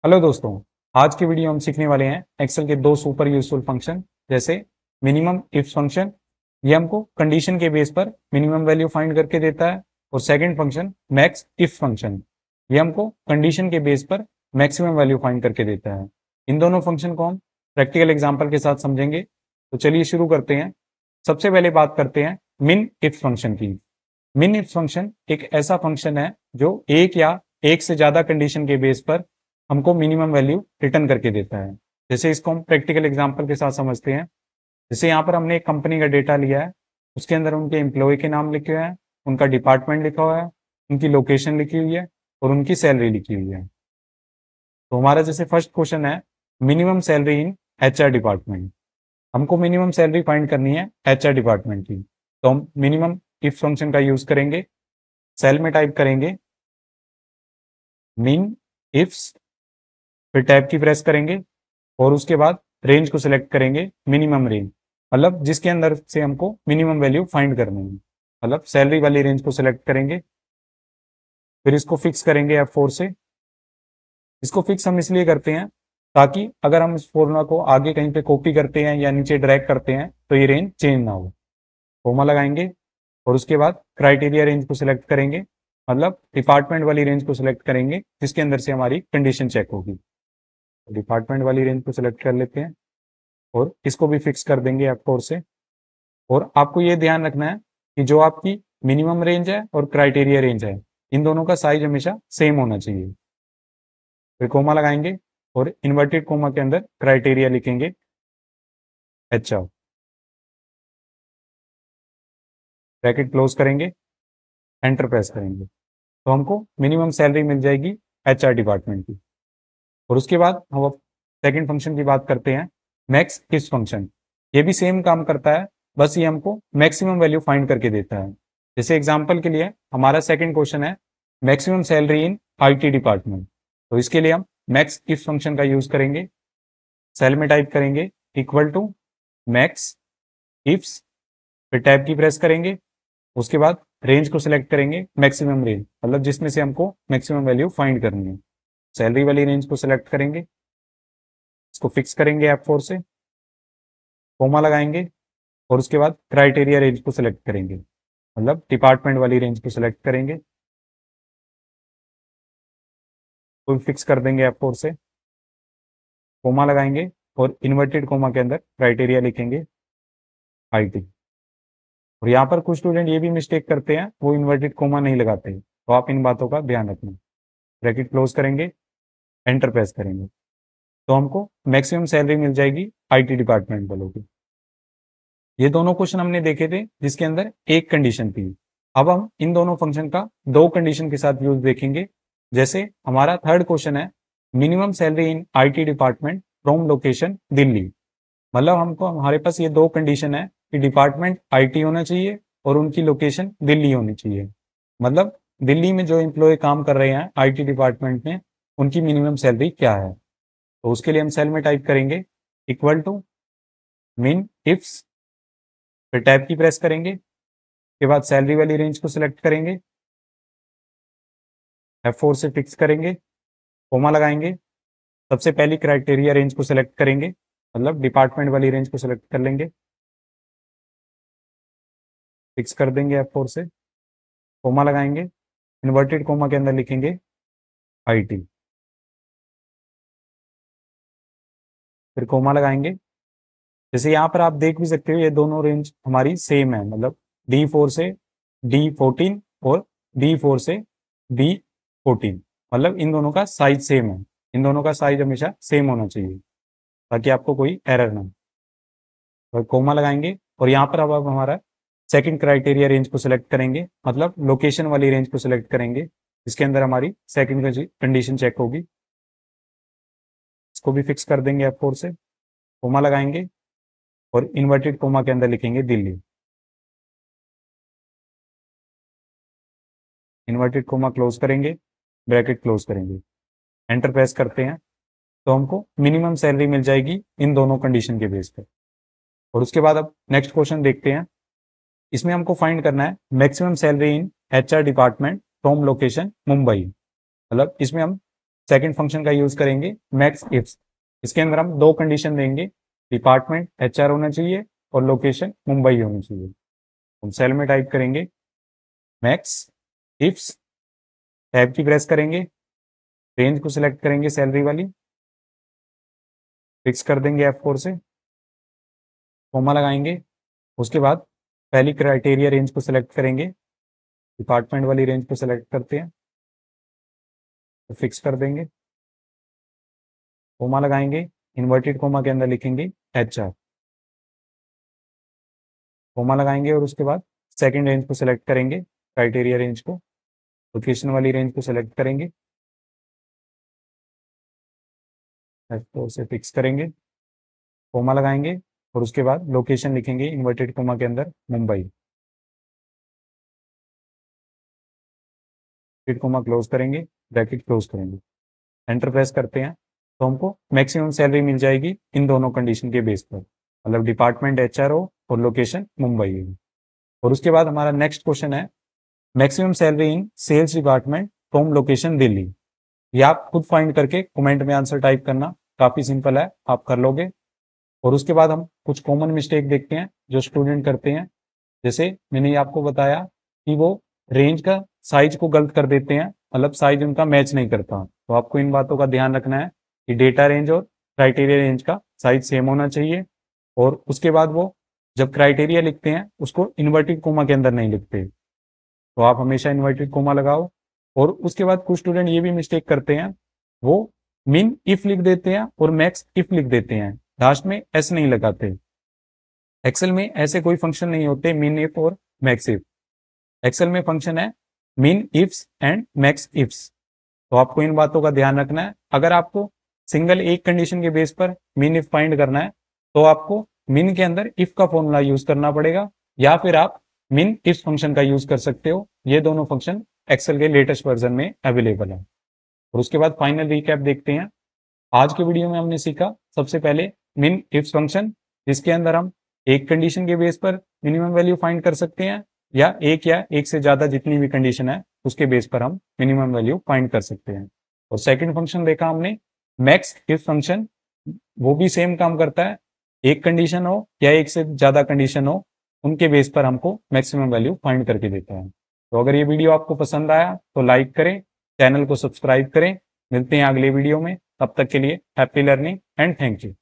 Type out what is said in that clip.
Hello दोस्तों। आज की वीडियो हम सीखने वाले हैं एक्सेल के दो सुपर यूजफुल फंक्शन जैसे मिनिमम इफ फंक्शन। ये हमको कंडीशन के बेस पर मिनिमम वैल्यू फाइंड करके देता है। और second function max if function, ये हमको कंडीशन के बेस पर मैक्सिमम वैल्यू फाइंड करके देता है। इन दोनों फंक्शन को हम प्रैक्टिकल एग्जाम्पल के साथ समझेंगे। तो चलिए शुरू करते हैं। सबसे पहले बात करते हैं मिन इफ फंक्शन की। मिन इफ फंक्शन एक ऐसा फंक्शन है जो एक या एक से ज्यादा कंडीशन के बेस पर हमको मिनिमम वैल्यू रिटर्न करके देता है। जैसे इसको हम प्रैक्टिकल एग्जांपल के साथ समझते हैं। जैसे यहाँ पर हमने एक कंपनी का डेटा लिया है, उसके अंदर उनके एम्प्लॉय के नाम लिखे हुए हैं, उनका डिपार्टमेंट लिखा हुआ है, उनकी लोकेशन लिखी हुई है और उनकी सैलरी लिखी हुई है। तो हमारा जैसे फर्स्ट क्वेश्चन है minimum salary in HR department. हमको मिनिमम सैलरी फाइंड करनी है एचआर डिपार्टमेंट की। तो हम मिनिमम इफ फंक्शन का यूज करेंगे। सेल में टाइप करेंगे मिन इफ्स, फिर टैब की प्रेस करेंगे और उसके बाद रेंज को सिलेक्ट करेंगे मिनिमम रेंज, मतलब जिसके अंदर से हमको मिनिमम वैल्यू फाइंड करनी है। मतलब सैलरी वाली रेंज को सिलेक्ट करेंगे, फिर इसको फिक्स करेंगे F4 से। इसको फिक्स हम इसलिए करते हैं ताकि अगर हम इस फॉर्मूला को आगे कहीं पे कॉपी करते हैं या नीचे ड्रैग करते हैं तो ये रेंज चेंज ना हो। कोमा लगाएंगे और उसके बाद क्राइटेरिया रेंज को सिलेक्ट करेंगे, मतलब डिपार्टमेंट वाली रेंज को सिलेक्ट करेंगे जिसके अंदर से हमारी कंडीशन चेक होगी। डिपार्टमेंट वाली रेंज को सिलेक्ट कर लेते हैं और इसको भी फिक्स कर देंगे F4 से। और आपको ये ध्यान रखना है कि जो आपकी मिनिमम रेंज है और क्राइटेरिया रेंज है, इन दोनों का साइज हमेशा सेम होना चाहिए। फिर कोमा लगाएंगे और इन्वर्टेड कोमा के अंदर क्राइटेरिया लिखेंगे HR, ब्रैकेट क्लोज करेंगे, एंटर प्रेस करेंगे तो हमको मिनिमम सैलरी मिल जाएगी HR डिपार्टमेंट की। और उसके बाद हम सेकंड फंक्शन की बात करते हैं मैक्स इफ फंक्शन। ये भी सेम काम करता है, बस ये हमको मैक्सिमम वैल्यू फाइंड करके देता है। जैसे एग्जांपल के लिए हमारा सेकंड क्वेश्चन है maximum salary in IT department. तो इसके लिए हम मैक्स इफ फंक्शन का यूज करेंगे। सेल में टाइप करेंगे इक्वल टू मैक्स इफ्स, फिर टैब की प्रेस करेंगे, उसके बाद रेंज को सिलेक्ट करेंगे मैक्सिमम रेंज, मतलब जिसमें से हमको मैक्सिमम वैल्यू फाइंड करनी है। सैलरी वाली रेंज को सिलेक्ट करेंगे, इसको फिक्स करेंगे F4 से, कोमा लगाएंगे और उसके बाद क्राइटेरिया रेंज को सिलेक्ट करेंगे, मतलब डिपार्टमेंट वाली रेंज को सिलेक्ट करेंगे, तो फिक्स कर देंगे F4 से, कोमा लगाएंगे और इन्वर्टेड कोमा के अंदर क्राइटेरिया लिखेंगे IT। और यहाँ पर कुछ स्टूडेंट ये भी मिस्टेक करते हैं, वो इन्वर्टेड कोमा नहीं लगाते, तो आप इन बातों का ध्यान रखना। ब्रैकेट क्लोज करेंगे, एंटर प्रेस करेंगे तो हमको मैक्सिमम सैलरी मिल जाएगी IT डिपार्टमेंट वालों की। ये दोनों क्वेश्चन हमने देखे थे जिसके अंदर एक कंडीशन थी। अब हम इन दोनों फंक्शन का दो कंडीशन के साथ यूज देखेंगे। जैसे हमारा थर्ड क्वेश्चन है minimum salary in IT department from location Delhi. मतलब हमको हमारे पास ये दो कंडीशन है कि डिपार्टमेंट IT होना चाहिए और उनकी लोकेशन दिल्ली होनी चाहिए। मतलब दिल्ली में जो एम्प्लॉय काम कर रहे हैं IT डिपार्टमेंट में, उनकी मिनिमम सैलरी क्या है। तो उसके लिए हम सेल में टाइप करेंगे इक्वल टू मिन इफ्स, फिर टैब की प्रेस करेंगे, उसके बाद सैलरी वाली रेंज को सिलेक्ट करेंगे, F4 से फिक्स करेंगे, कोमा लगाएंगे, सबसे पहली क्राइटेरिया रेंज को सिलेक्ट करेंगे, मतलब डिपार्टमेंट वाली रेंज को सिलेक्ट कर लेंगे, फिक्स कर देंगे F4 से, कोमा लगाएंगे, इन्वर्टेड कोमा के अंदर लिखेंगे IT, फिर कोमा लगाएंगे। जैसे यहाँ पर आप देख भी सकते हो ये दोनों रेंज हमारी सेम है, मतलब D4 से D14 और D4 से D14, मतलब इन दोनों का साइज सेम है। इन दोनों का साइज हमेशा सेम होना चाहिए ताकि आपको कोई एरर ना हो। और कोमा लगाएंगे और यहाँ पर अब हमारा सेकंड क्राइटेरिया रेंज को सिलेक्ट करेंगे, मतलब लोकेशन वाली रेंज को सिलेक्ट करेंगे जिसके अंदर हमारी सेकंड कंडीशन चेक होगी। इसको भी फिक्स कर देंगे F4 से, कोमा लगाएंगे और इन्वर्टेड कोमा के अंदर लिखेंगे दिल्ली, इन्वर्टेड कोमा क्लोज करेंगे, ब्रैकेट क्लोज करेंगे, एंटर प्रेस करते हैं तो हमको मिनिमम सैलरी मिल जाएगी इन दोनों कंडीशन के बेस पर। और उसके बाद अब नेक्स्ट क्वेश्चन देखते हैं। इसमें हमको फाइंड करना है maximum salary in HR department from location Mumbai. मतलब इसमें हम सेकंड फंक्शन का यूज करेंगे मैक्स इफ्स। इसके अंदर हम दो कंडीशन देंगे, डिपार्टमेंट HR होना चाहिए और लोकेशन मुंबई होनी चाहिए। हम सेल में टाइप करेंगे मैक्स इफ्स, टैब की प्रेस करेंगे, रेंज को सिलेक्ट करेंगे सैलरी वाली, फिक्स कर देंगे F4 से, कोमा लगाएंगे। उसके बाद पहली क्राइटेरिया रेंज को सिलेक्ट करेंगे, डिपार्टमेंट वाली रेंज को सिलेक्ट करते हैं तो फिक्स कर देंगे, कोमा लगाएंगे, इन्वर्टेड कोमा के अंदर लिखेंगे HR, कोमा लगाएंगे और उसके बाद सेकंड रेंज को सिलेक्ट करेंगे, क्राइटेरिया रेंज को, लोकेशन वाली रेंज को सिलेक्ट करेंगे, F4 से फिक्स करेंगे, कोमा लगाएंगे और उसके बाद लोकेशन लिखेंगे इन्वर्टेड कोमा के अंदर मुंबई, फिर कोमा क्लोज करेंगे, ब्रैकेट क्लोज करेंगे, एंटर प्रेस करते हैं तो हमको मैक्सिमम सैलरी मिल जाएगी इन दोनों कंडीशन के बेस पर, मतलब डिपार्टमेंट HR हो और लोकेशन मुंबई हो। और उसके बाद हमारा नेक्स्ट क्वेश्चन है maximum salary in sales department from location Delhi. ये आप खुद फाइंड करके कमेंट में आंसर टाइप करना, काफी सिंपल है, आप कर लोगे। और उसके बाद हम कुछ कॉमन मिस्टेक देखते हैं जो स्टूडेंट करते हैं, जैसे मैंने आपको बताया कि वो रेंज का साइज को गलत कर देते हैं, मतलब साइज उनका मैच नहीं करता। तो आपको इन बातों का ध्यान रखना है कि डेटा रेंज और क्राइटेरिया रेंज का साइज सेम होना चाहिए। और उसके बाद वो जब क्राइटेरिया लिखते हैं उसको इन्वर्टेड कोमा के अंदर नहीं लिखते, तो आप हमेशा इन्वर्टेड कोमा लगाओ। और उसके बाद कुछ स्टूडेंट ये भी मिस्टेक करते हैं, वो मिन इफ लिख देते हैं और मैक्स इफ लिख देते हैं, लास्ट में एस नहीं लगाते। एक्सेल में ऐसे कोई फंक्शन नहीं होते मिन इफ और मैक्स इफ। एक्सेल में फंक्शन है मिन इफ्स एंड मैक्स इफ्स। तो आपको इन बातों का ध्यान रखना है। अगर आपको सिंगल एक कंडीशन के बेस पर मिन इफ फाइंड करना है तो आपको मिन के अंदर इफ का फॉर्मूला यूज करना पड़ेगा, या फिर आप मिन इफ फंक्शन का यूज कर सकते हो। ये दोनों फंक्शन एक्सेल के लेटेस्ट वर्जन में अवेलेबल है। और उसके बाद फाइनल रिकैप देखते हैं। आज के वीडियो में हमने सीखा सबसे पहले मिन इफ फंक्शन, जिसके अंदर हम एक कंडीशन के बेस पर मिनिमम वैल्यू फाइंड कर सकते हैं, या एक से ज्यादा जितनी भी कंडीशन है उसके बेस पर हम मिनिमम वैल्यू फाइंड कर सकते हैं। और सेकंड फंक्शन देखा हमने मैक्स इफ फंक्शन, वो भी सेम काम करता है, एक कंडीशन हो या एक से ज्यादा कंडीशन हो उनके बेस पर हमको मैक्सिमम वैल्यू फाइंड करके देता है। तो अगर ये वीडियो आपको पसंद आया तो लाइक करें, चैनल को सब्सक्राइब करें। मिलते हैं अगले वीडियो में, तब तक के लिए happy learning and thank you.